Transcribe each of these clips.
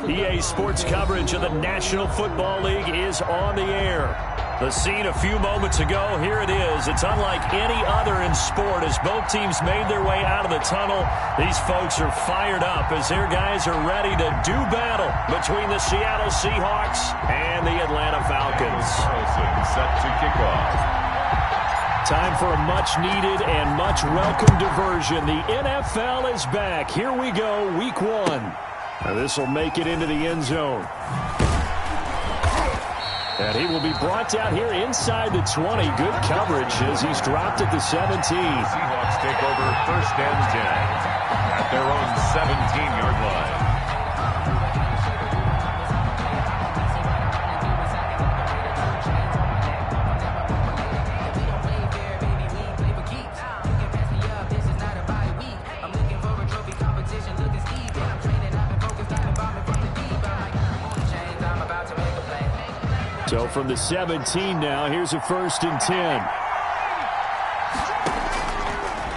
EA Sports coverage of the National Football League is on the air. The scene a few moments ago, here it is. It's unlike any other in sport as both teams made their way out of the tunnel. These folks are fired up as their guys are ready to do battle between the Seattle Seahawks and the Atlanta Falcons. Set to kick off. Time for a much-needed and much-welcome diversion. The NFL is back. Here we go, Week 1. Now this will make it into the end zone. And he will be brought down here inside the 20. Good coverage as he's dropped at the 17. Seahawks take over 1st and 10 at their own 17-yard line. So from the 17 now, here's a 1st and 10.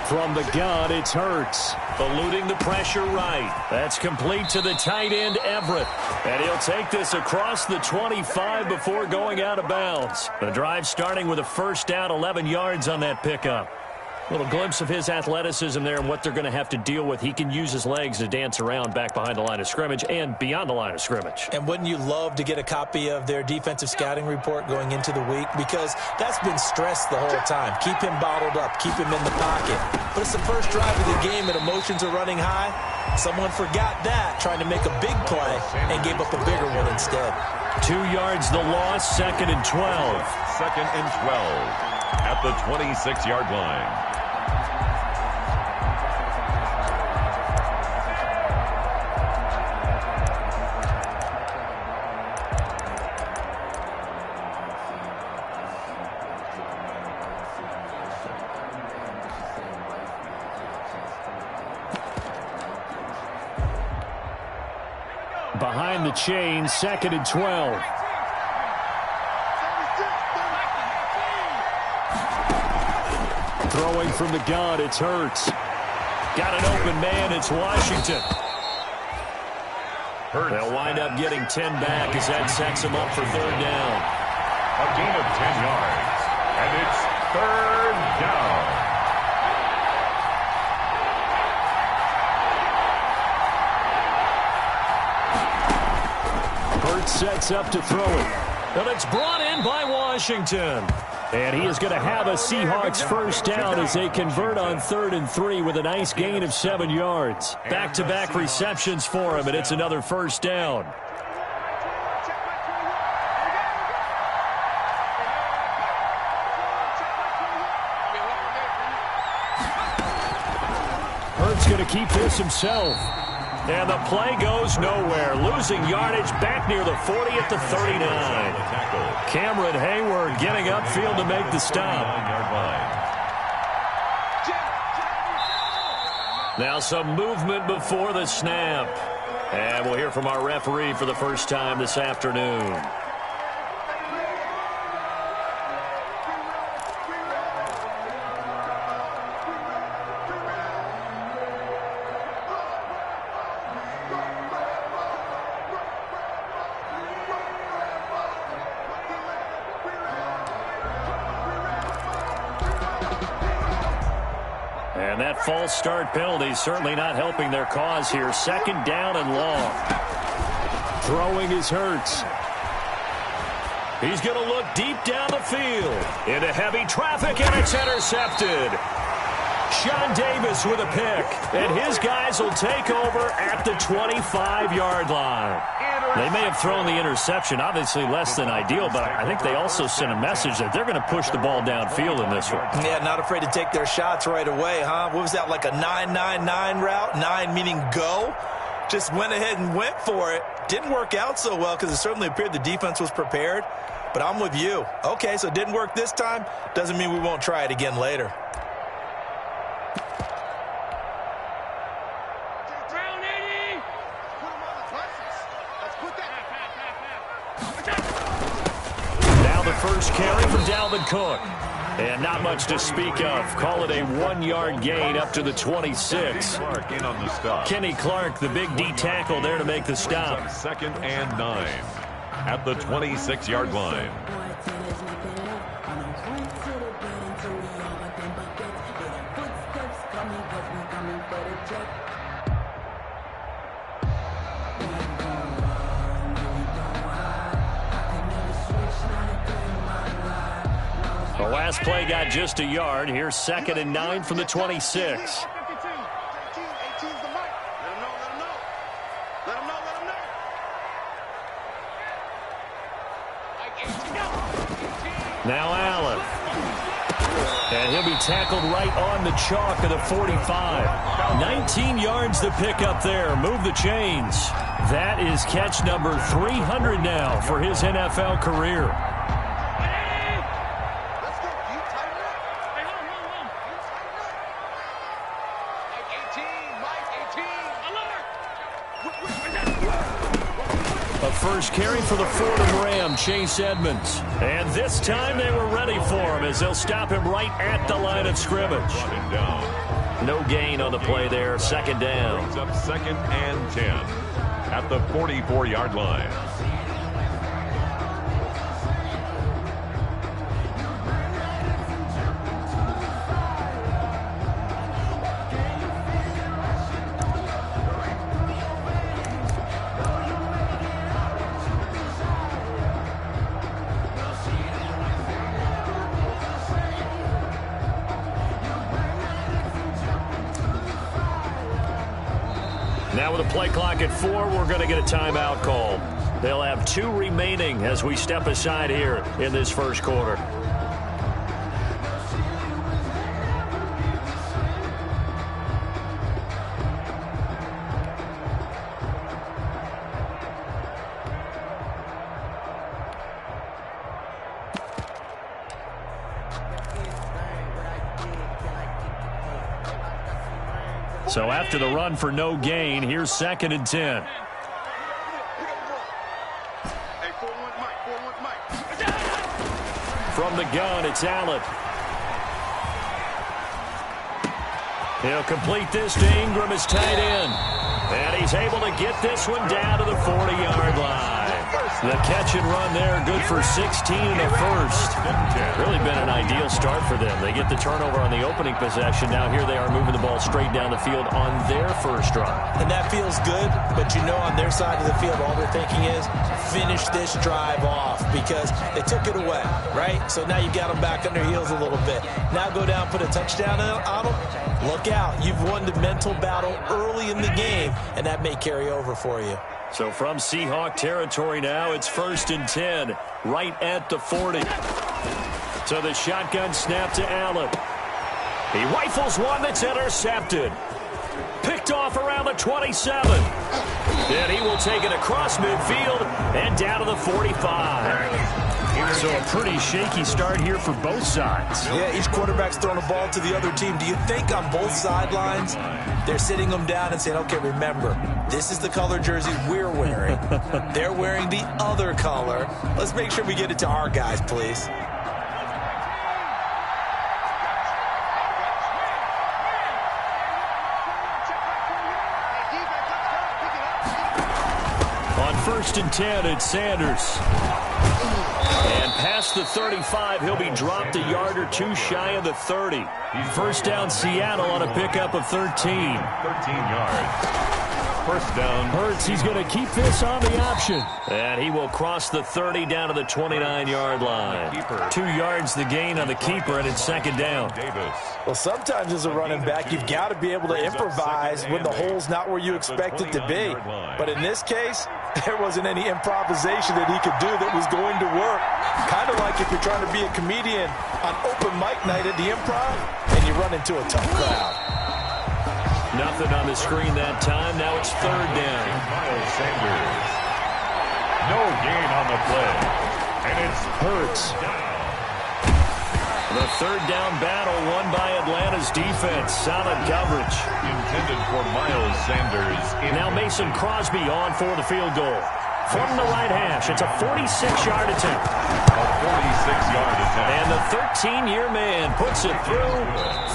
From the gun, it's Hurts. Eluding the pressure right. That's complete to the tight end, Everett. And he'll take this across the 25 before going out of bounds. The drive starting with a 1st down, 11 yards on that pickup. Little glimpse of his athleticism there and what they're going to have to deal with. He can use his legs to dance around back behind the line of scrimmage and beyond the line of scrimmage. And wouldn't you love to get a copy of their defensive scouting report going into the week? Because that's been stressed the whole time. Keep him bottled up. Keep him in the pocket. But it's the first drive of the game and emotions are running high. Someone forgot that, trying to make a big play, and gave up a bigger one instead. 2 yards the loss, 2nd and 12. 2nd and 12 at the 26-yard line. Behind the chain, 2nd and 12. Throwing from the gun, it's Hurts. Got an open man, it's Washington. They'll wind up getting 10 back as that sets them up for 3rd down. A gain of 10 yards, and it's 3rd down. Sets up to throw it. And it's brought in by Washington. And he is going to have a Seahawks 1st down as they convert on 3rd and 3 with a nice gain of 7 yards. Back-to-back receptions for him, and it's another 1st down. Hurts going to keep this himself. And the play goes nowhere. Losing yardage back near the 40 at the 39. Cameron Hayward getting upfield to make the stop. Now some movement before the snap. And we'll hear from our referee for the first time this afternoon. And that false start penalty certainly not helping their cause here. 2nd down and long. Throwing is Hurts. He's going to look deep down the field. Into heavy traffic, and it's intercepted. Sean Davis with a pick. And his guys will take over at the 25-yard line. They may have thrown the interception, obviously less than ideal, but I think they also sent a message that they're going to push the ball downfield in this one. Yeah, not afraid to take their shots right away, huh? What was that, like a 9-9-9 route? 9 meaning go? Just went ahead and went for it. Didn't work out so well because it certainly appeared the defense was prepared. But I'm with you. Okay, so it didn't work this time. Doesn't mean we won't try it again later. First carry from Dalvin Cook. And not much to speak of. Call it a 1-yard gain up to the 26. Clark in on the stop. Kenny Clark, the big D tackle there to make the stop. 2nd and 9 at the 26-yard line. The last play got just a yard. Here's 2nd and 9 from the 26. Now Allen. And he'll be tackled right on the chalk of the 45. 19 yards to pick up there. Move the chains. That is catch number 300 now for his NFL career. A first carry for the Fordham Ram, Chase Edmonds. And this time they were ready for him as they'll stop him right at the line of scrimmage. No gain on the play there, 2nd down. Brings up 2nd and 10 at the 44-yard line. Now with a play clock at 4, we're going to get a timeout call. They'll have 2 remaining as we step aside here in this first quarter. So after the run for no gain, here's 2nd and 10. From the gun, it's Allen. He'll complete this to Ingram, his tight end. And he's able to get this one down to the 40-yard line. The catch and run there, good for 16 in the first. Really been an ideal start for them. They get the turnover on the opening possession. Now here they are moving the ball straight down the field on their first drive. And that feels good, but you know on their side of the field, all they're thinking is finish this drive off because they took it away, right? So now you got them back on their heels a little bit. Now go down, put a touchdown on them. Look out. You've won the mental battle early in the game, and that may carry over for you. So from Seahawk territory now, it's 1st and 10, right at the 40. So the shotgun snap to Allen. He rifles one that's intercepted. Picked off around the 27. Then he will take it across midfield and down to the 45. So a pretty shaky start here for both sides. Yeah, each quarterback's throwing a ball to the other team. Do you think on both sidelines they're sitting them down and saying, okay, remember, this is the color jersey we're wearing. They're wearing the other color. Let's make sure we get it to our guys, please. On 1st and 10, it's Sanders. And past the 35, he'll be dropped a yard or 2 shy of the 30. First down, Seattle on a pickup of 13. 13 yards. First down. Hurts, he's going to keep this on the option. And he will cross the 30 down to the 29-yard line. 2 yards the gain on the keeper, and it's 2nd down. Davis. Well, sometimes as a running back, you've got to be able to improvise when the hole's not where you expect it to be. But in this case, there wasn't any improvisation that he could do that was going to work. Kind of like if you're trying to be a comedian on open mic night at the Improv and you run into a tough crowd. Nothing on the screen that time. Now it's 3rd down. Miles Sanders. No gain on the play. And it's Hurts. The 3rd down battle won by Atlanta's defense. Solid coverage. Intended for Miles Sanders. Now Mason Crosby on for the field goal. from the right hash. It's a 46-yard attempt. A 46-yard attempt. And the 13-year man puts it through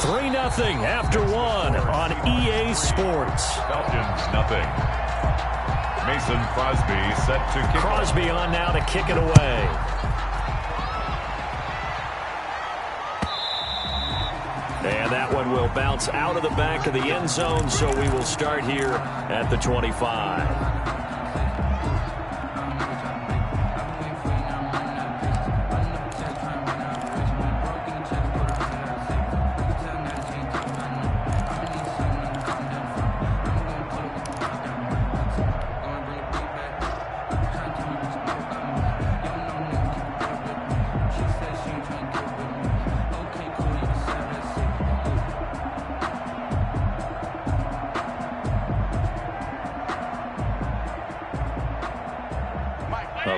3-0 after one on EA Sports. Falcons, nothing. Mason Crosby set to kick. Crosby on now to kick it away. And that one will bounce out of the back of the end zone, so we will start here at the 25.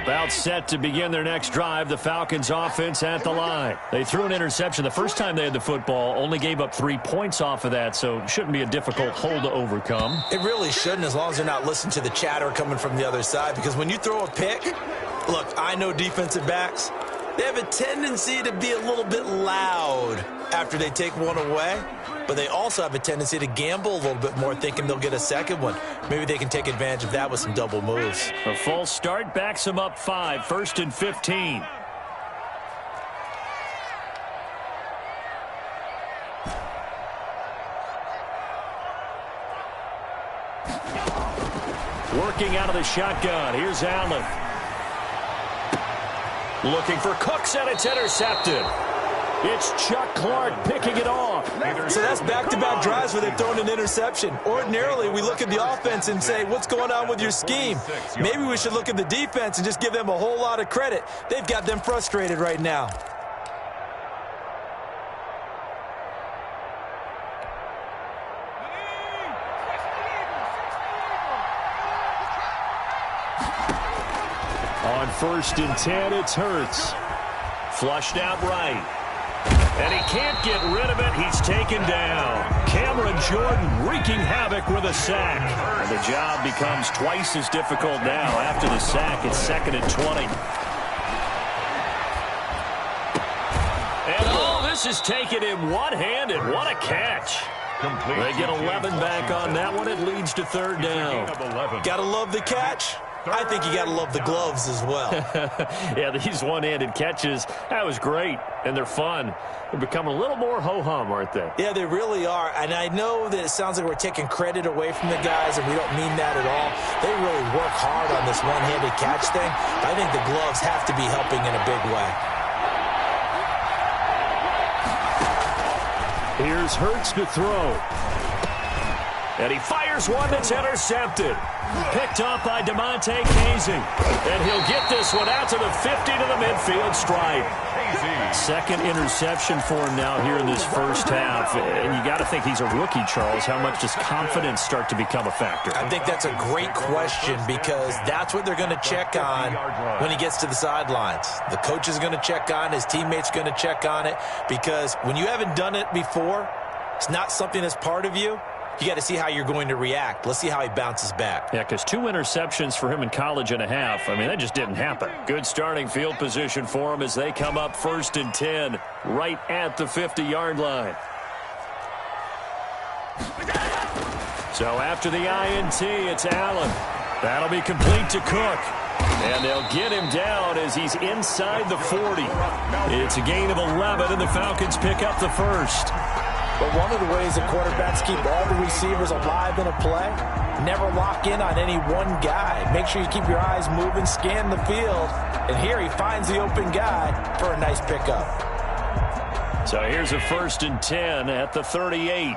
About set to begin their next drive, the Falcons offense at the line. They threw an interception the first time they had the football, only gave up 3 points off of that, so shouldn't be a difficult hole to overcome. It really shouldn't, as long as they're not listening to the chatter coming from the other side, because when you throw a pick, look, I know defensive backs, they have a tendency to be a little bit loud after they take one away, but they also have a tendency to gamble a little bit more, thinking they'll get a second one. Maybe they can take advantage of that with some double moves. A false start backs them up 5, 1st and 15. Working out of the shotgun. Here's Allen. Looking for Cooks, and it's intercepted. It's Chuck Clark picking it off. So that's back-to-back drives where they've thrown an interception. Ordinarily, we look at the offense and say, what's going on with your scheme? Maybe we should look at the defense and just give them a whole lot of credit. They've got them frustrated right now. On 1st and 10, it's Hurts. Flushed out right. And he can't get rid of it. He's taken down. Cameron Jordan wreaking havoc with a sack. And the job becomes twice as difficult now. After the sack, it's 2nd and 20. And this is taken in one-handed. What a catch. They get 11 back on that one. It leads to 3rd down. Gotta love the catch. I think you got to love the gloves as well. Yeah, these one-handed catches, that was great, and they're fun. They're becoming a little more ho-hum, aren't they? Yeah, they really are, and I know that it sounds like we're taking credit away from the guys, and we don't mean that at all. They really work hard on this one-handed catch thing. I think the gloves have to be helping in a big way. Here's Hurts to throw. And he fires one that's intercepted. Picked off by DeMonte Casey. And he'll get this one out to the 50 to the midfield stripe. Second interception for him now here in this first half. And you got to think he's a rookie, Charles. How much does confidence start to become a factor? I think that's a great question, because that's what they're going to check on when he gets to the sidelines. The coach is going to check on, his teammates going to check on it, because when you haven't done it before, it's not something that's part of you. You got to see how you're going to react. Let's see how he bounces back. Yeah, because 2 interceptions for him in college and a half. I mean, that just didn't happen. Good starting field position for him as they come up 1st and 10, right at the 50-yard line. So after the INT, it's Allen. That'll be complete to Cook. And they'll get him down as he's inside the 40. It's a gain of 11, and the Falcons pick up the first. But one of the ways that quarterbacks keep all the receivers alive in a play, never lock in on any one guy. Make sure you keep your eyes moving, scan the field. And here he finds the open guy for a nice pickup. So here's a 1st and 10 at the 38.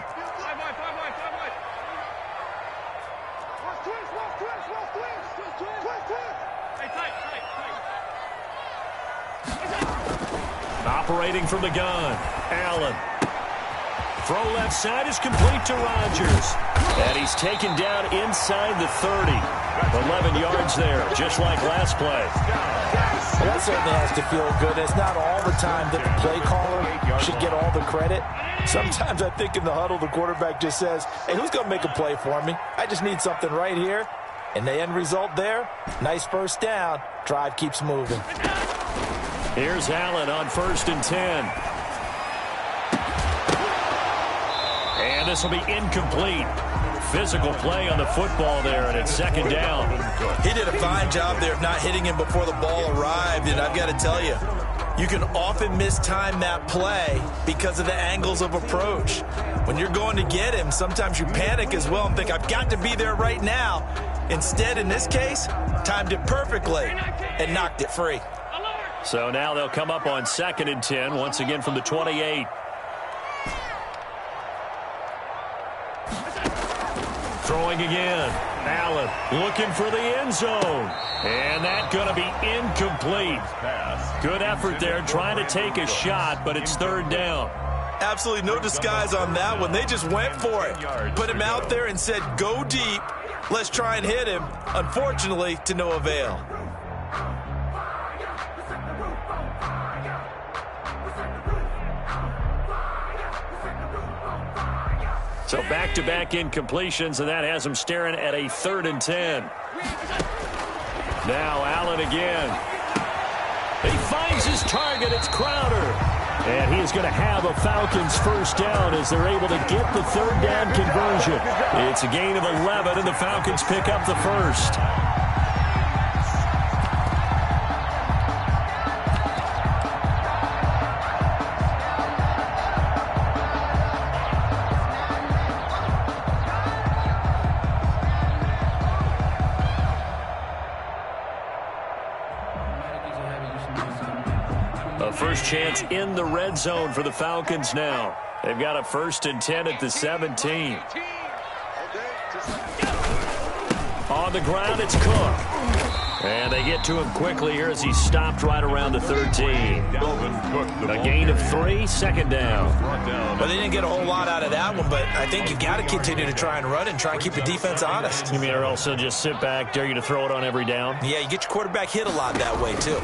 Operating from the gun, Allen. Throw left side is complete to Rodgers. And he's taken down inside the 30. 11 yards there, just like last play. Well, that certainly has to feel good. It's not all the time that the play caller should get all the credit. Sometimes I think in the huddle, the quarterback just says, hey, who's going to make a play for me? I just need something right here. And the end result there, nice first down. Drive keeps moving. Here's Allen on 1st and 10. And this will be incomplete. Physical play on the football there, and it's 2nd down. He did a fine job there of not hitting him before the ball arrived, and I've got to tell you, you can often mistime that play because of the angles of approach. When you're going to get him, sometimes you panic as well and think, I've got to be there right now. Instead, in this case, timed it perfectly and knocked it free. So now they'll come up on 2nd and 10, once again from the 28. Throwing again. Allen looking for the end zone. And that's going to be incomplete. Good effort there trying to take a shot, but it's 3rd down. Absolutely no disguise on that one. They just went for it. Put him out there and said, go deep. Let's try and hit him. Unfortunately, to no avail. So back-to-back incompletions, and that has him staring at a 3rd and 10. Now Allen again. He finds his target. It's Crowder. And he is going to have a Falcons first down as they're able to get the 3rd down conversion. It's a gain of 11, and the Falcons pick up the first. First chance in the red zone for the Falcons now. They've got a 1st and 10 at the 17. On the ground, it's Cook. And they get to him quickly here as he stopped right around the 13. A gain of 3, 2nd down. Well, they didn't get a whole lot out of that one, but I think you've got to continue to try and run and try and keep the defense honest. You mean or also just sit back, dare you to throw it on every down? Yeah, you get your quarterback hit a lot that way, too.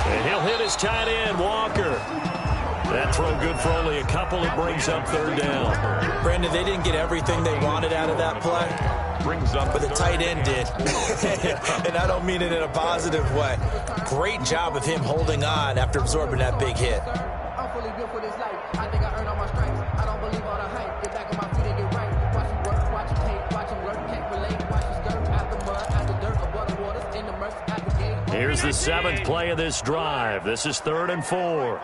And he'll hit his tight end, Walker. That throw good for only a couple. It brings up 3rd down. Brandon, they didn't get everything they wanted out of that play, but the tight end did. And I don't mean it in a positive way. Great job of him holding on after absorbing that big hit. I'm fully built for this life. I think I earned all my stripes. I don't believe all the hype. Get back on my feet and get right. Watch him work, watch him hate, watch him work, can't relate. Watch him skirt out the mud, out the dirt, above the waters, in the murks, out the gate. Here's the 7th play of this drive. This is 3rd and 4.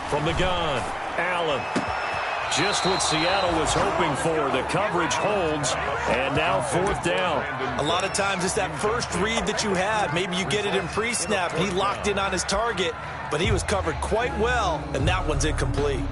From the gun, Allen. Just what Seattle was hoping for. The coverage holds, and now 4th down. A lot of times it's that first read that you have. Maybe you get it in pre-snap. He locked in on his target, but he was covered quite well, and that one's incomplete.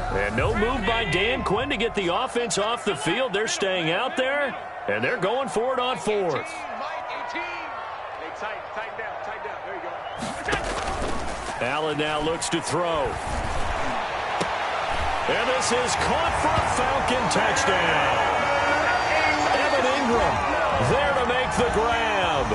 And no move by Dan Quinn to get the offense off the field. They're staying out there, and they're going for it on 4th. Allen now looks to throw. And this is caught for a Falcon touchdown. Evan Ingram there to make the grab.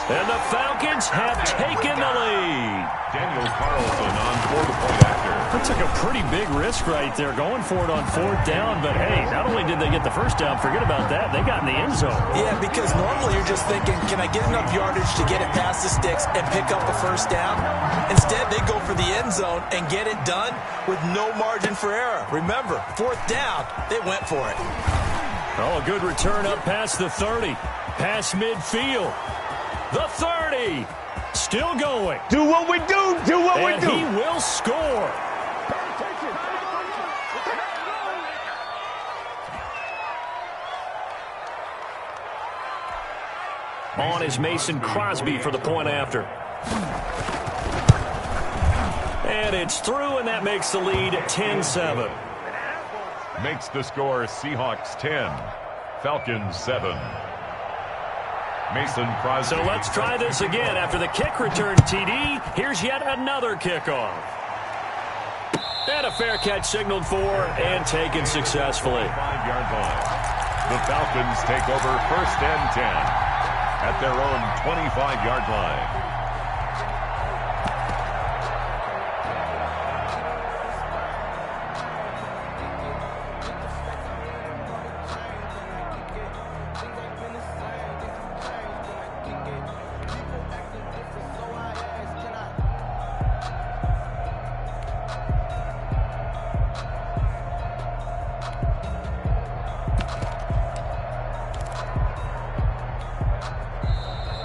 And the Falcons have taken the lead. Daniel Carlson on for the point after. That took a pretty big risk right there, going for it on 4th down. But, hey, not only did they get the first down, forget about that, they got in the end zone. Yeah, because normally you're just thinking, can I get enough yardage to get it past the sticks and pick up a first down? Instead, they go for the end zone and get it done with no margin for error. Remember, 4th down, they went for it. Oh, a good return up past the 30. Past midfield. The 30. Still going. Do what we do. Do what we do. And he will score. On is Mason Crosby for the point after. And it's through, and that makes the lead 10-7. Makes the score Seahawks 10, Falcons 7. Mason Crosby. So let's try this again. After the kick return TD, here's yet another kickoff. And a fair catch signaled for and taken successfully. 5-yard line. The Falcons take over 1st and 10 at their own 25-yard line.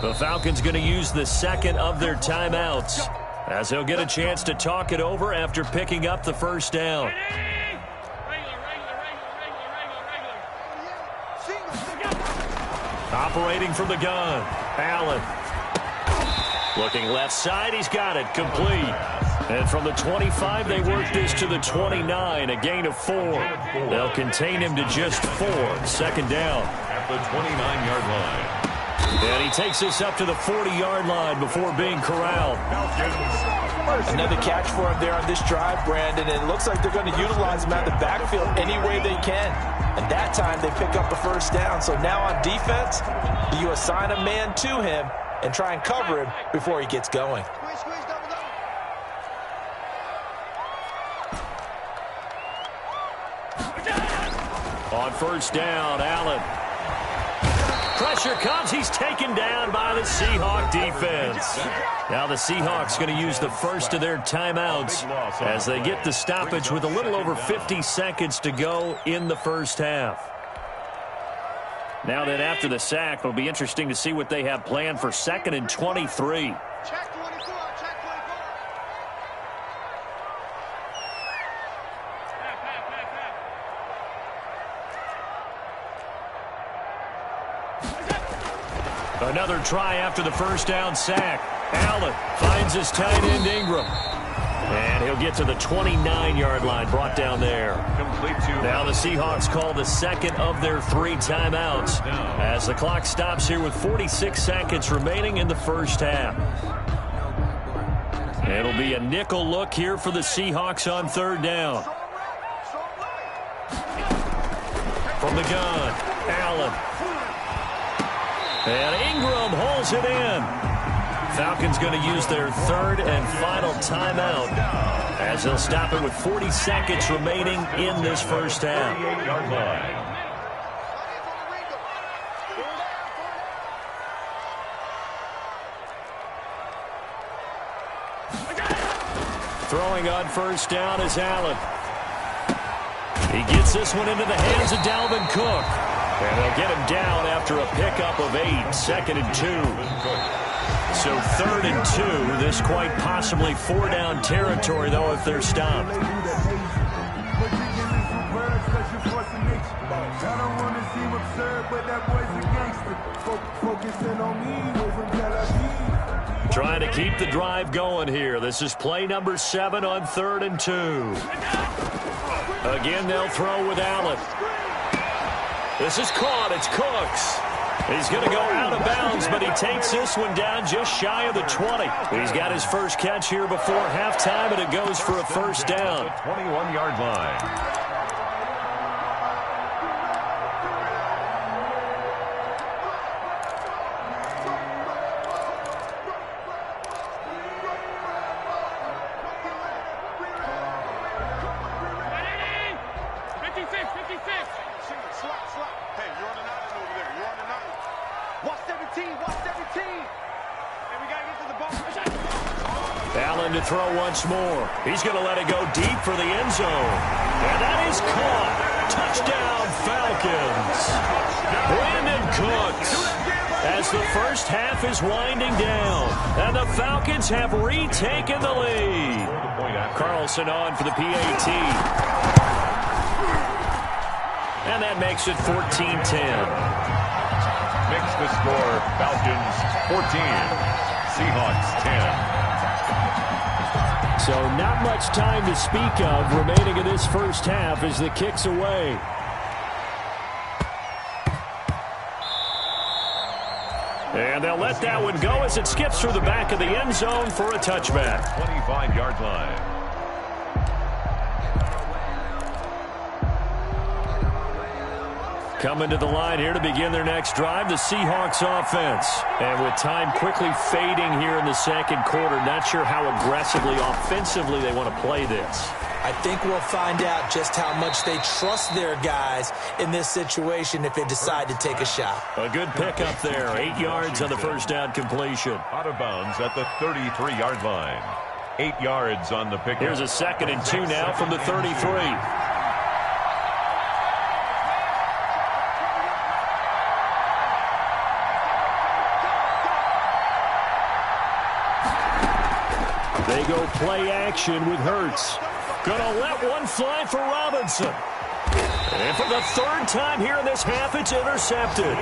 The Falcons going to use the second of their timeouts as they'll get a chance to talk it over after picking up the first down. Operating from the gun, Allen. Looking left side, he's got it, complete. And from the 25, they work this to the 29, a gain of 4. They'll contain him to just 4, 2nd down. At the 29-yard line. And he takes this up to the 40-yard line before being corralled. Another catch for him there on this drive, Brandon. And it looks like they're going to utilize him out of the backfield any way they can. And that time they pick up the first down. So now on defense, you assign a man to him and try and cover him before he gets going. On first down, Allen. Pressure comes. He's taken down by the Seahawk defense. Now the Seahawks going to use the first of their timeouts as they get the stoppage with a little over 50 seconds to go in the first half. Now that after the sack, it'll be interesting to see what they have planned for 2nd and 23. Check 24, check 24. Another try after the first down sack. Allen finds his tight end Ingram. And he'll get to the 29-yard line, brought down there. Complete to now the Seahawks call the second of their 3 timeouts as the clock stops here with 46 seconds remaining in the first half. It'll be a nickel look here for the Seahawks on 3rd down. From the gun, Allen. And Ingram holds it in. Falcons going to use their 3rd and final timeout as they'll stop it with 40 seconds remaining in this first half. 38-yard line. Throwing on first down is Allen. He gets this one into the hands of Dalvin Cook. And they'll get him down after a pickup of 8, 2nd and 2. So 3rd and 2, this quite possibly 4-down territory, though, if they're stopped. Trying to keep the drive going here. This is play number 7 on 3rd and 2. Again, they'll throw with Allen. This is caught. It's Cooks. He's going to go out of bounds, but he takes this one down just shy of the 20. He's got his first catch here before halftime, and it goes for a first down. 21-yard line. Allen to throw once more. He's going to let it go deep for the end zone. And that is caught. Touchdown, Falcons. Brandon Cooks. As the first half is winding down, and the Falcons have retaken the lead. Carlson on for the PAT. And that makes it 14-10. Makes the score Falcons 14, Seahawks 10. So not much time to speak of remaining in this first half as the kick's away. And they'll let that one go as it skips through the back of the end zone for a touchback. 25-yard line. Coming to the line here to begin their next drive, the Seahawks offense. And with time quickly fading here in the second quarter, not sure how aggressively, offensively they want to play this. I think we'll find out just how much they trust their guys in this situation if they decide to take a shot. A good pickup there. 8 yards on the first down completion. Out of bounds at the 33-yard line. 8 yards on the pickup. Here's a 2nd and 2 now from the 33. They go play action with Hurts. Gonna let one fly for Robinson. And for the 3rd time here in this half, it's intercepted.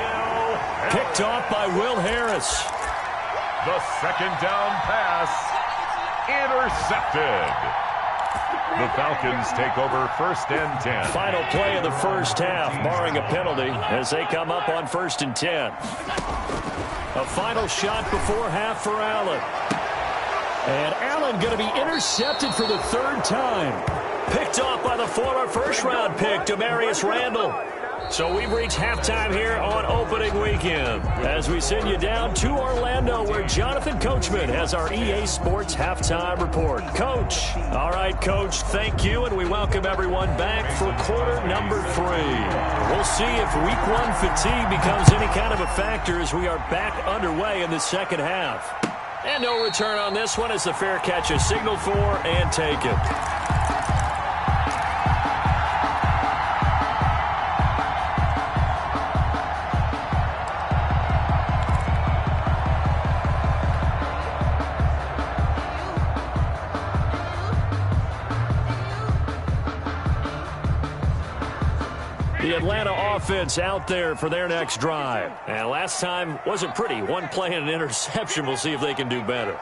Picked off by Will Harris. The 2nd down pass. Intercepted. The Falcons take over 1st and 10. Final play of the first half, barring a penalty, as they come up on 1st and 10. A final shot before half for Allen. And Allen going to be intercepted for the 3rd time. Picked off by the former first-round pick, Demarius Randall. So we've reached halftime here on opening weekend as we send you down to Orlando where Jonathan Coachman has our EA Sports halftime report. Coach. All right, Coach, thank you, and we welcome everyone back for quarter number 3. We'll see if week 1 fatigue becomes any kind of a factor as we are back underway in the second half. And no return on this one as the fair catch is signaled for and taken. The Atlanta offense out there for their next drive. And last time wasn't pretty. One play and an interception. We'll see if they can do better.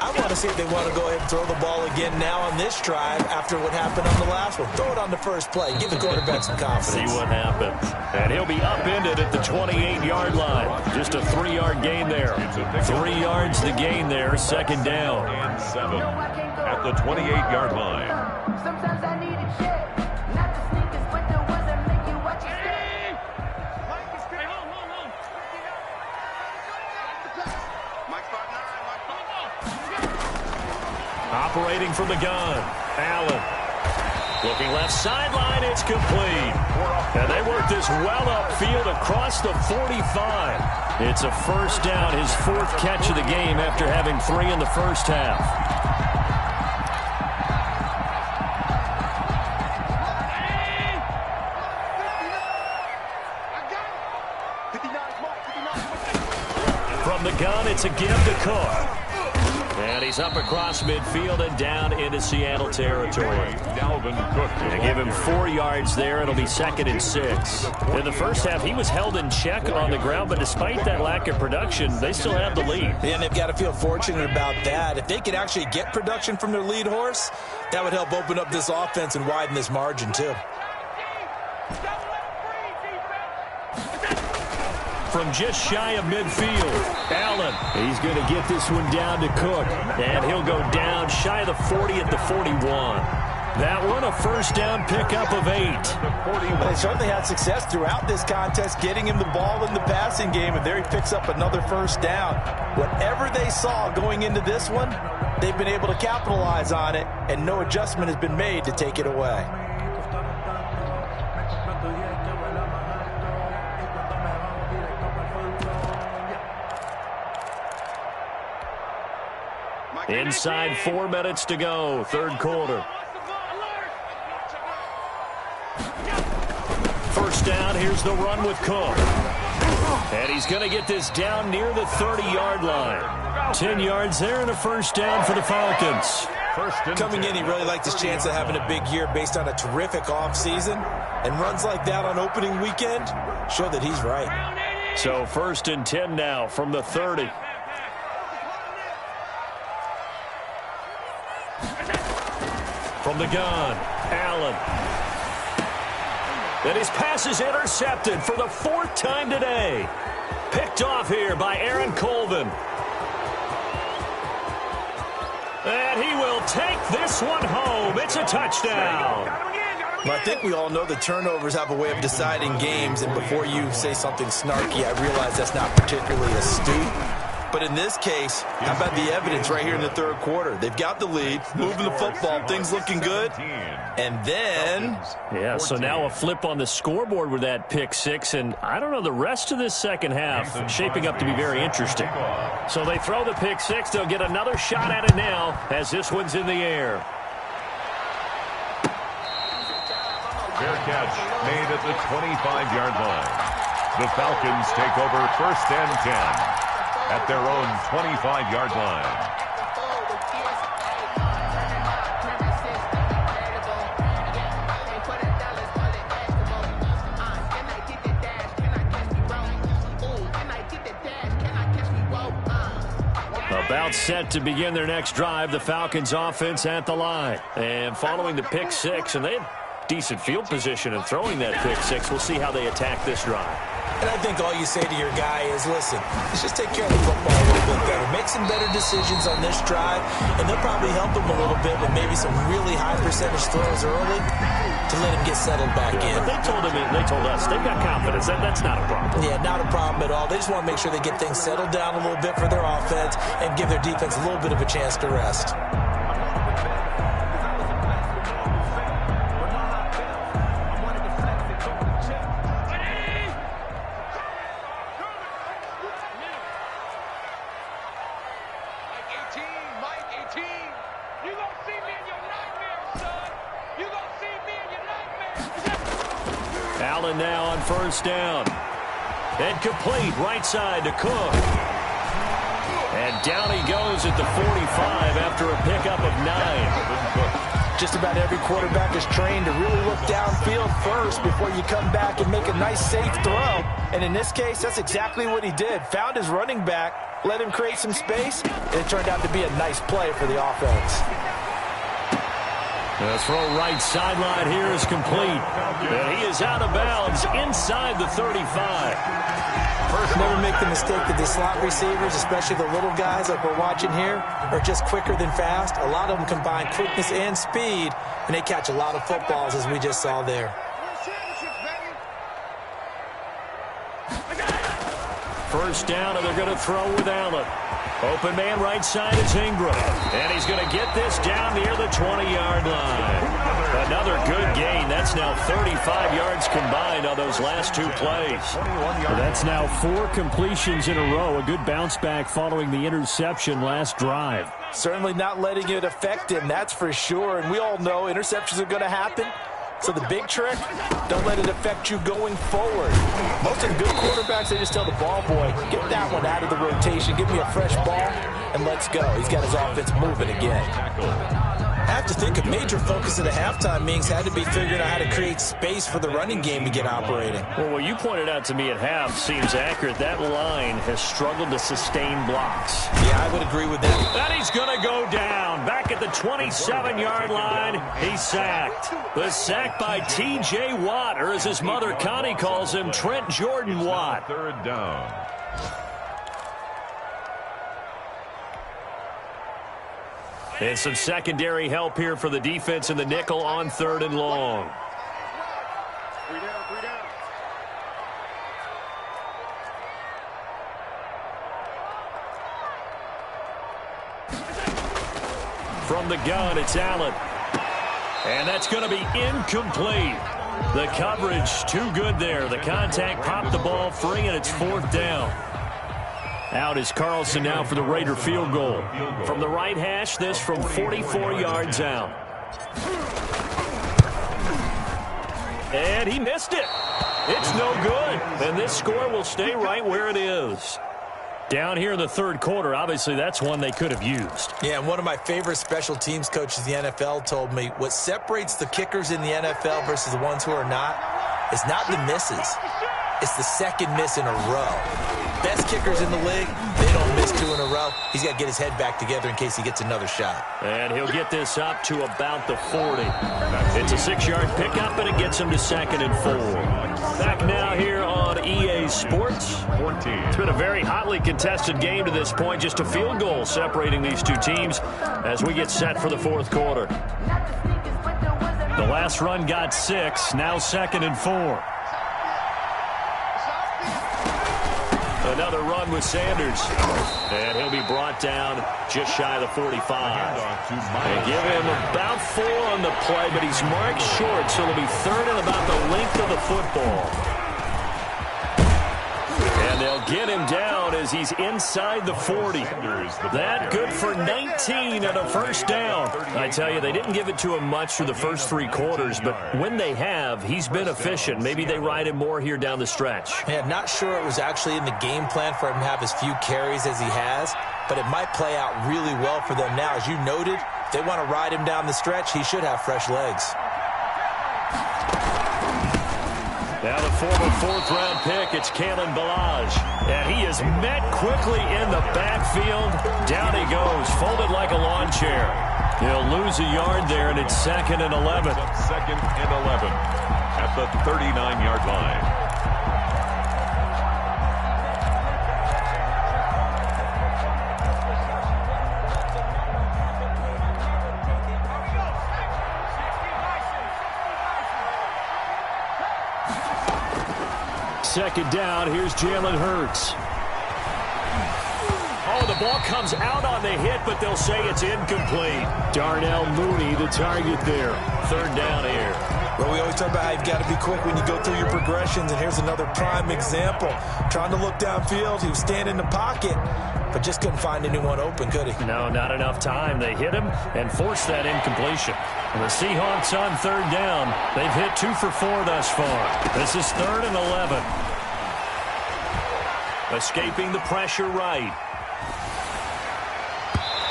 I want to see if they want to go ahead and throw the ball again now on this drive after what happened on the last one. Throw it on the first play. Give the quarterback some confidence. See what happens. And he'll be upended at the 28-yard line. Just a 3-yard gain there. 3 yards the gain there. 2nd down. And 7 at the 28-yard line. Sometimes I need a check. Not the sneakers, but the ones that make you watch your step. Operating from the gun. Allen. Looking left sideline. It's complete. And they work this well upfield across the 45. It's a 1st down, his 4th catch of the game after having 3 in the first half. From the gun, it's a give to Cook. And he's up across midfield and down into Seattle territory. Dalvin Cook. They give him 4 yards there. It'll be 2nd and 6. In the first half, he was held in check on the ground, but despite that lack of production, they still have the lead. And they've got to feel fortunate about that. If they could actually get production from their lead horse, that would help open up this offense and widen this margin, too. From just shy of midfield, Allen. He's going to get this one down to Cook. And he'll go down shy of the 40 at the 41. That one a 1st down pickup of 8. They certainly had success throughout this contest getting him the ball in the passing game, and there he picks up another 1st down. Whatever they saw going into this one, they've been able to capitalize on it, and no adjustment has been made to take it away. Inside 4 minutes to go, 3rd quarter. 1st down, here's the run with Cook. And he's going to get this down near the 30-yard line. 10 yards there and a 1st down for the Falcons. Coming in, he really liked his chance of having a big year based on a terrific offseason. And runs like that on opening weekend show that he's right. So 1st and 10 now from the 30. From the gun, Allen. And his pass is intercepted for the 4th time today. Picked off here by Aaron Colvin. And he will take this one home. It's a touchdown. Well, I think we all know the turnovers have a way of deciding games, and before you say something snarky, I realize that's not particularly astute. But in this case, how about the evidence right here in the third quarter? They've got the lead, moving the football, things looking good. And then... Yeah, so now a flip on the scoreboard with that pick six, and I don't know, the rest of this second half shaping up to be very interesting. So they throw the pick six. They'll get another shot at it now as this one's in the air. Fair catch made at the 25-yard line. The Falcons take over 1st and 10 at their own 25-yard line. About set to begin their next drive, the Falcons offense at the line. And following the pick six, and they have decent field position in throwing that pick six. We'll see how they attack this drive. And I think all you say to your guy is, listen, let's just take care of the football a little bit better. Make some better decisions on this drive, and they'll probably help him a little bit with maybe some really high percentage throws early to let him get settled back in. But they told us they've got confidence. That's not a problem. Yeah, not a problem at all. They just want to make sure they get things settled down a little bit for their offense and give their defense a little bit of a chance to rest. Allen now on 1st down. And complete right side to Cook. And down he goes at the 45 after a pickup of 9. Just about every quarterback is trained to really look downfield first before you come back and make a nice, safe throw. And in this case, that's exactly what he did. Found his running back, let him create some space, and it turned out to be a nice play for the offense. The throw right sideline here is complete. And he is out of bounds inside the 35. Never make the mistake that the slot receivers, especially the little guys like we're watching here, are just quicker than fast. A lot of them combine quickness and speed, and they catch a lot of footballs, as we just saw there. First down, and they're going to throw with Allen. Open man right side is Ingram. And he's going to get this down near the 20-yard line. Another good gain. That's now 35 yards combined on those last two plays. That's now 4 completions in a row. A good bounce back following the interception last drive. Certainly not letting it affect him, that's for sure. And we all know interceptions are going to happen. So the big trick, don't let it affect you going forward. Most of the good quarterbacks, they just tell the ball boy, get that one out of the rotation, give me a fresh ball, and let's go. He's got his offense moving again. I have to think a major focus at the halftime meetings had to be figuring out how to create space for the running game to get operating. Well, what you pointed out to me at half seems accurate. That line has struggled to sustain blocks. Yeah, I would agree with that. And he's going to go down. Back at the 27-yard line, he's sacked. The sack by T.J. Watt, or as his mother Connie calls him, Trent Jordan Watt. 3rd down. And some secondary help here for the defense in the nickel on 3rd and long. 3 down, 3 down. From the gun, it's Allen. And that's going to be incomplete. The coverage too good there. The contact popped the ball free, and it's 4th down. Out is Carlson now for the Raider field goal. From the right hash, this from 44 yards out. And he missed it. It's no good. And this score will stay right where it is. Down here in the 3rd quarter, obviously that's one they could have used. Yeah, and one of my favorite special teams coaches in the NFL told me what separates the kickers in the NFL versus the ones who are not is not the misses. It's the second miss in a row. Best kickers in the league, they don't miss 2 in a row. He he's got to get his head back together in case he gets another shot. And he'll get this up to about the 40. It's a 6-yard pickup, and it gets him to 2nd and 4. Back now here on EA Sports. It's been a very hotly contested game to this point. Just a field goal separating these two teams as we get set for the 4th quarter. The last run got 6. Now 2nd and 4. Another run with Sanders. And he'll be brought down just shy of the 45. They give him about 4 on the play, but he's marked short, so it'll be 3rd and about the length of the football. And they'll get him down as he's inside the 40. That good for 19 and a 1st down. I tell you, they didn't give it to him much through the first 3 quarters, but when they have, he's been efficient. Maybe they ride him more here down the stretch. Yeah, not sure it was actually in the game plan for him to have as few carries as he has, but it might play out really well for them now. As you noted, if they want to ride him down the stretch, he should have fresh legs. Now the former 4th-round pick, it's Kalen Ballage. And he is met quickly in the backfield. Down he goes, folded like a lawn chair. He'll lose a yard there, and it's 2nd and 11. 2nd and 11 at the 39-yard line. Second down, here's Jalen Hurts. Oh, the ball comes out on the hit, but they'll say it's incomplete. Darnell Mooney, the target there. 3rd down here. Well, we always talk about how you've got to be quick when you go through your progressions, and here's another prime example. Trying to look downfield, he was standing in the pocket, but just couldn't find anyone open, could he? No, not enough time. They hit him and forced that incompletion. And the Seahawks on 3rd down. They've hit 2 for 4 thus far. This is 3rd and 11. Escaping the pressure right.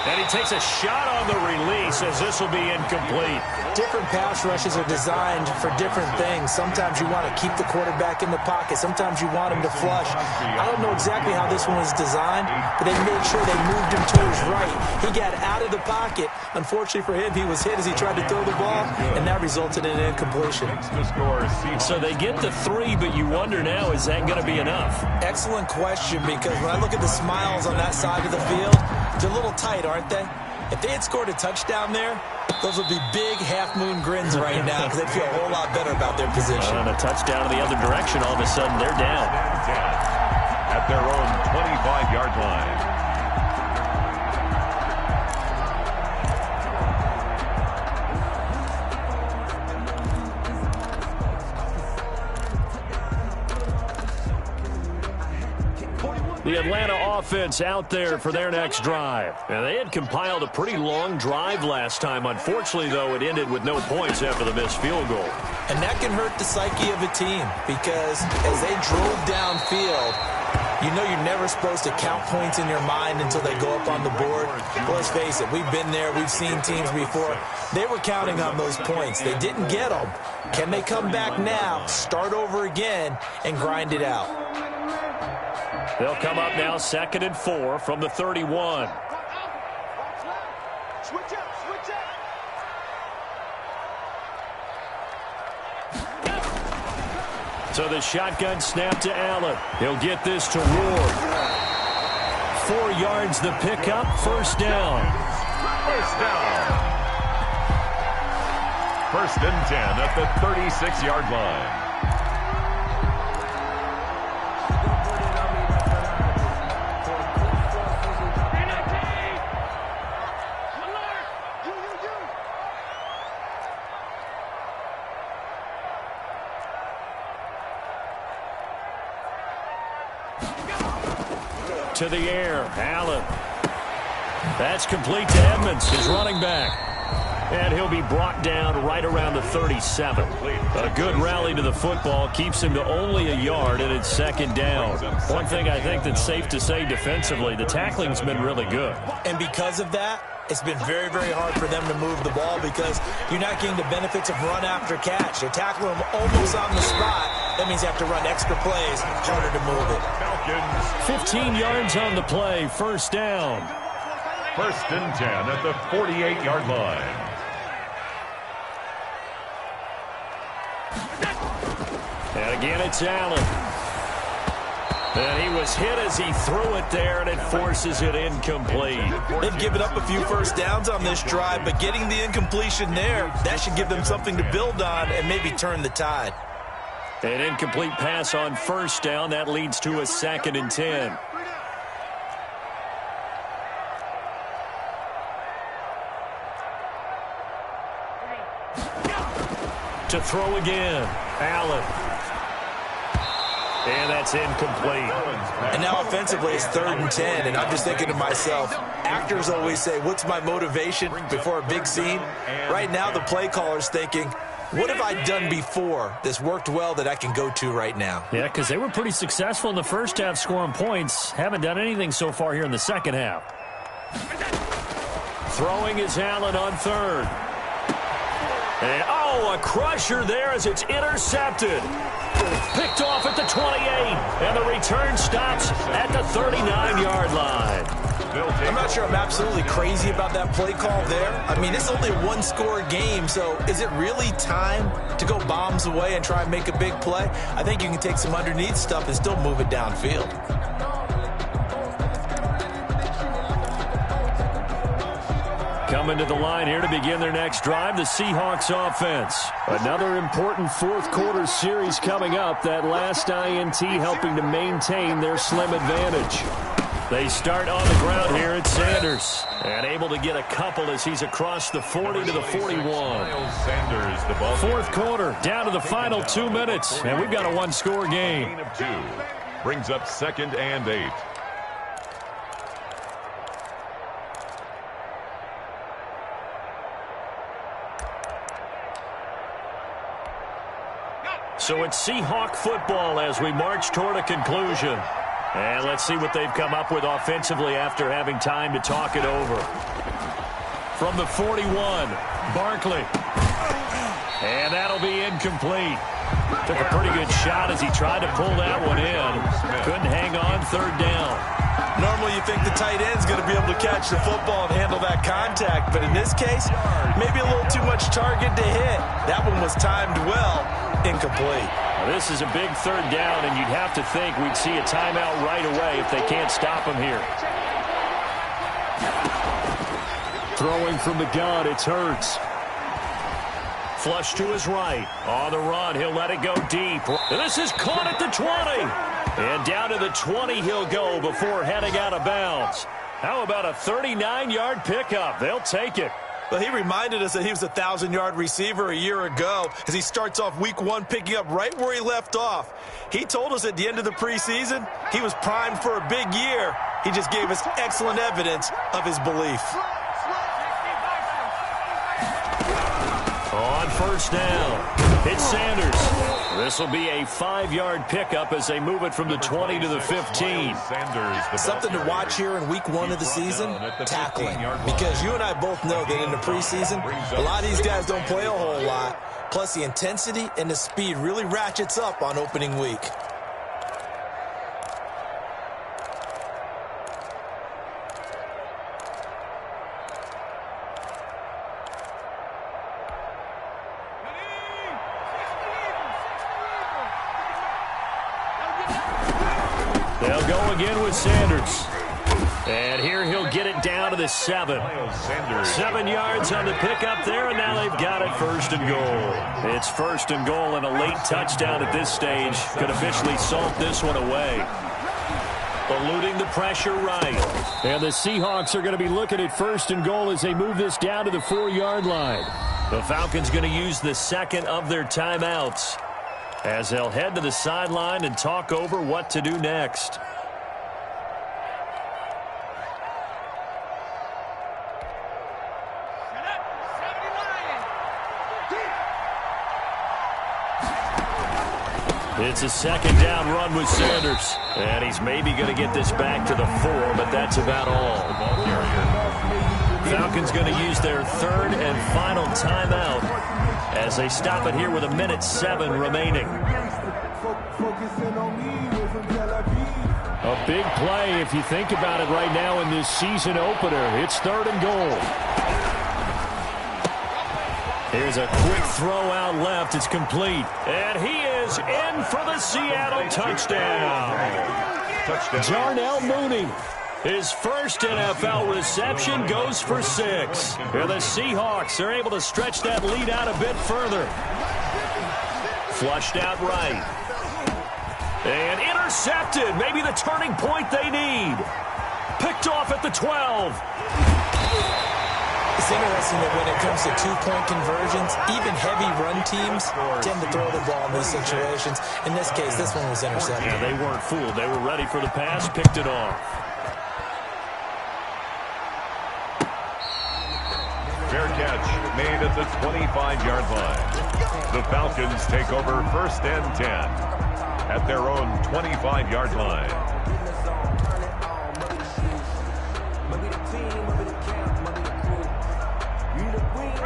And he takes a shot on the release as this will be incomplete. Different pass rushes are designed for different things. Sometimes you want to keep the quarterback in the pocket. Sometimes you want him to flush. I don't know exactly how this one was designed, but they made sure they moved him to his right. He got out of the pocket. Unfortunately for him, he was hit as he tried to throw the ball, and that resulted in an incompletion. So they get the 3, but you wonder now, is that going to be enough? Excellent question, because when I look at the smiles on that side of the field, they're a little tight, aren't they? If they had scored a touchdown there, those would be big half-moon grins right now because they'd feel a whole lot better about their position. And a touchdown in the other direction, all of a sudden they're down. At their own 25-yard line. The Atlanta offense out there for their next drive. And they had compiled a pretty long drive last time. Unfortunately, though, it ended with no points after the missed field goal. And that can hurt the psyche of a team because as they drove downfield, you know you're never supposed to count points in your mind until they go up on the board. Well, let's face it, we've been there. We've seen teams before. They were counting on those points. They didn't get them. Can they come back now, start over again, and grind it out? They'll come up now 2nd and 4 from the 31. Switch up, switch up. So the shotgun snap to Allen. He'll get this to Roar. 4 yards the pickup, 1st down. 1st down. 1st and 10 at the 36-yard line. To the air, Allen. That's complete to Edmonds, his running back. And he'll be brought down right around the 37. A good rally to the football keeps him to only a yard, and it's 2nd down. One thing I think that's safe to say defensively, the tackling's been really good. And because of that, it's been very, very hard for them to move the ball because you're not getting the benefits of run after catch. They're tackling them almost on the spot. That means you have to run extra plays, harder to move it. 15 yards on the play, 1st down. First and 10 at the 48-yard line. And again, it's Allen. And he was hit as he threw it there, and it forces it incomplete. They've given up a few first downs on this drive, but getting the incompletion there, that should give them something to build on and maybe turn the tide. An incomplete pass on first down. That leads to a 2nd and 10. To throw again, Allen. And that's incomplete. And now offensively, it's 3rd and 10, and I'm just thinking to myself, actors always say, what's my motivation before a big scene? Right now, the play caller's thinking, what have I done before that's worked well that I can go to right now? Yeah, because they were pretty successful in the first half scoring points. Haven't done anything so far here in the second half. Throwing is Allen on 3rd. And, a crusher there as it's intercepted. Picked off at the 28, and the return stops at the 39-yard line. I'm not sure I'm absolutely crazy about that play call there. I mean, it's only a one-score game, so is it really time to go bombs away and try and make a big play? I think you can take some underneath stuff and still move it downfield. Coming to the line here to begin their next drive, the Seahawks offense. Another important fourth-quarter series coming up. That last INT helping to maintain their slim advantage. They start on the ground here at Sanders. And able to get a couple as he's across the 40 to the 41. Sanders, the ball. Fourth quarter, down to the final 2 minutes. And we've got a one-score game. Gain of 2. Brings up 2nd and 8. So it's Seahawk football as we march toward a conclusion. And let's see what they've come up with offensively after having time to talk it over. From the 41, Barkley. And that'll be incomplete. Took a pretty good shot as he tried to pull that one in. Couldn't hang on, 3rd down. Normally you think the tight end's going to be able to catch the football and handle that contact, but in this case, maybe a little too much target to hit. That one was timed well, incomplete. Now, this is a big 3rd down, and you'd have to think we'd see a timeout right away if they can't stop him here. Throwing from the gun, it's Hurts. Flush to his right. On the run, he'll let it go deep. And this is caught at the 20. And down to the 20 he'll go before heading out of bounds. How about a 39-yard pickup? They'll take it. Well, he reminded us that he was a 1,000-yard receiver a year ago as he starts off week 1 picking up right where he left off. He told us at the end of the preseason he was primed for a big year. He just gave us excellent evidence of his belief. On first down, it's Sanders. This will be a 5-yard pickup as they move it from the 20 to the 15. Something to watch here in week 1 of the season, tackling. Because you and I both know that in the preseason, a lot of these guys don't play a whole lot. Plus, the intensity and the speed really ratchets up on opening week. They'll go again with Sanders. And here he'll get it down to the 7. 7 yards on the pickup there, and now they've got it 1st and goal. It's 1st and goal, and a late touchdown at this stage could officially salt this one away. Eluding the pressure right. And the Seahawks are going to be looking at 1st and goal as they move this down to the 4-yard line. The Falcons going to use the 2nd of their timeouts as they'll head to the sideline and talk over what to do next. It's a 2nd down run with Sanders. And he's maybe going to get this back to the 4, but that's about all. Falcons going to use their 3rd and final timeout as they stop it here with 1:07 remaining. A big play if you think about it right now in this season opener. It's 3rd and goal. Here's a quick throw out left. It's complete. And he is in for the Seattle touchdown. Darnell Mooney. His first NFL reception goes for 6. And the Seahawks are able to stretch that lead out a bit further. Flushed out right. And intercepted. Maybe the turning point they need. Picked off at the 12. It's interesting that when it comes to two-point conversions, even heavy run teams tend to throw the ball in these situations. In this case, this one was intercepted. Yeah, they weren't fooled. They were ready for the pass, picked it off. Fair catch made at the 25-yard line. The Falcons take over 1st and 10 at their own 25-yard line.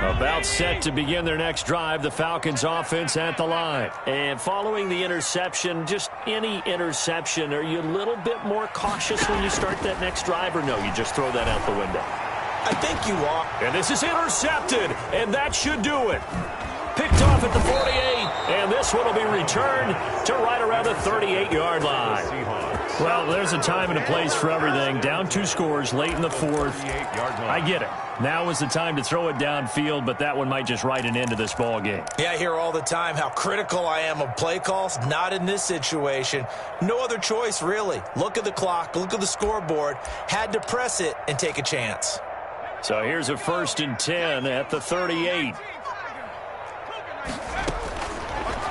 About set to begin their next drive, the Falcons offense at the line. And following the interception, just any interception, are you a little bit more cautious when you start that next drive, or no, you just throw that out the window? I think you are. And this is intercepted, and that should do it. Picked off at the 48, and this one will be returned to right around the 38-yard line. Well, there's a time and a place for everything. Down 2 scores late in the 4th. I get it. Now is the time to throw it downfield, but that one might just write an end to this ball game. Yeah, I hear all the time how critical I am of play calls. Not in this situation. No other choice, really. Look at the clock. Look at the scoreboard. Had to press it and take a chance. So here's a 1st and 10 at the 38.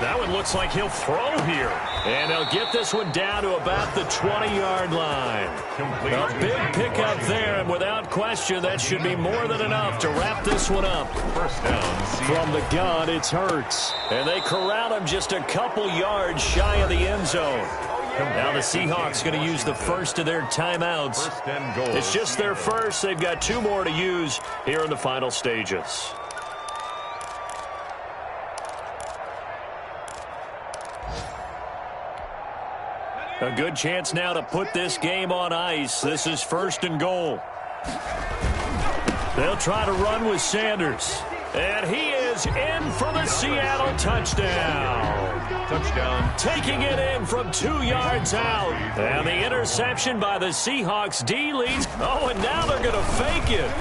That one looks like he'll throw here. And they'll get this one down to about the 20-yard line. A big pickup there, and without question, that should be more than enough to wrap this one up. First down. From the gun, it's Hurts. And they corral him just a couple yards shy of the end zone. Now the Seahawks going to use the first of their timeouts. First and goal. It's just their first. They've got 2 more to use here in the final stages. A good chance now to put this game on ice. This is 1st and goal. They'll try to run with Sanders. And he is in for the Seattle touchdown. Touchdown. Taking it in from 2 yards out. And the interception by the Seahawks D leads. Oh, and now they're going to fake it.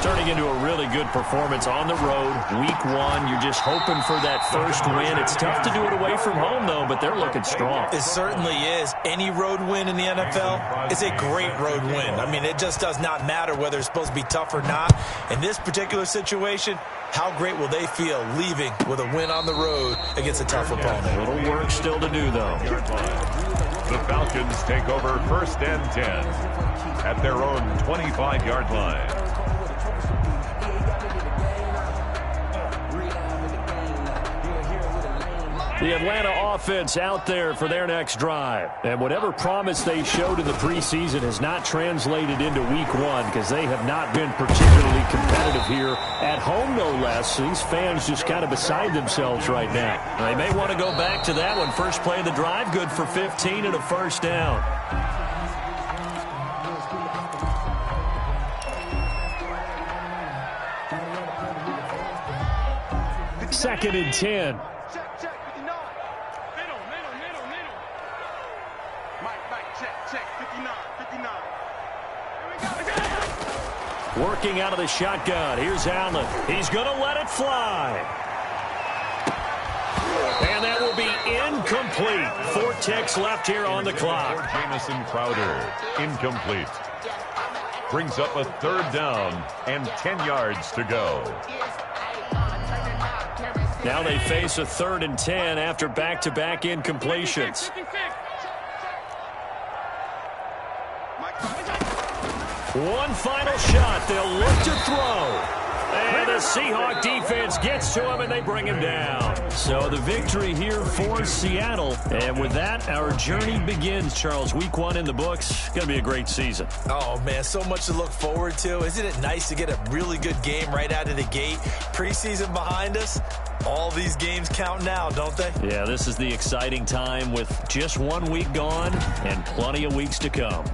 Turning into a really good performance on the road. Week 1, you're just hoping for that first win. It's tough to do it away from home, though, but they're looking strong. It certainly is. Any road win in the NFL is a great road win. I mean, it just does not matter whether it's supposed to be tough or not. In this particular situation, how great will they feel leaving with a win on the road against a tough opponent? A little work still to do, though. The Falcons take over 1st and 10 at their own 25-yard line. The Atlanta offense out there for their next drive. And whatever promise they showed in the preseason has not translated into week 1 because they have not been particularly competitive here at home, no less. These fans just kind of beside themselves right now. They may want to go back to that one. First play of the drive, good for 15 and a first down. Second and 10. Working out of the shotgun. Here's Allen. He's going to let it fly. And that will be incomplete. 4 ticks left here on the clock. Jamison Crowder, incomplete. Brings up a 3rd down and 10 yards to go. Now they face a 3rd and 10 after back-to-back incompletions. One final shot. They'll look to throw. And the Seahawk defense gets to him, and they bring him down. So the victory here for Seattle. And with that, our journey begins, Charles. Week 1 in the books. Going to be a great season. Oh, man, so much to look forward to. Isn't it nice to get a really good game right out of the gate? Preseason behind us. All these games count now, don't they? Yeah, this is the exciting time with just 1 week gone and plenty of weeks to come.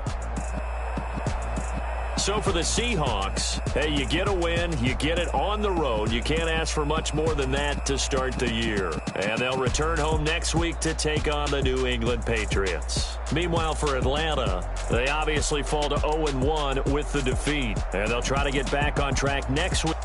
So for the Seahawks, hey, you get a win, you get it on the road. You can't ask for much more than that to start the year. And they'll return home next week to take on the New England Patriots. Meanwhile, for Atlanta, they obviously fall to 0-1 with the defeat. And they'll try to get back on track next week.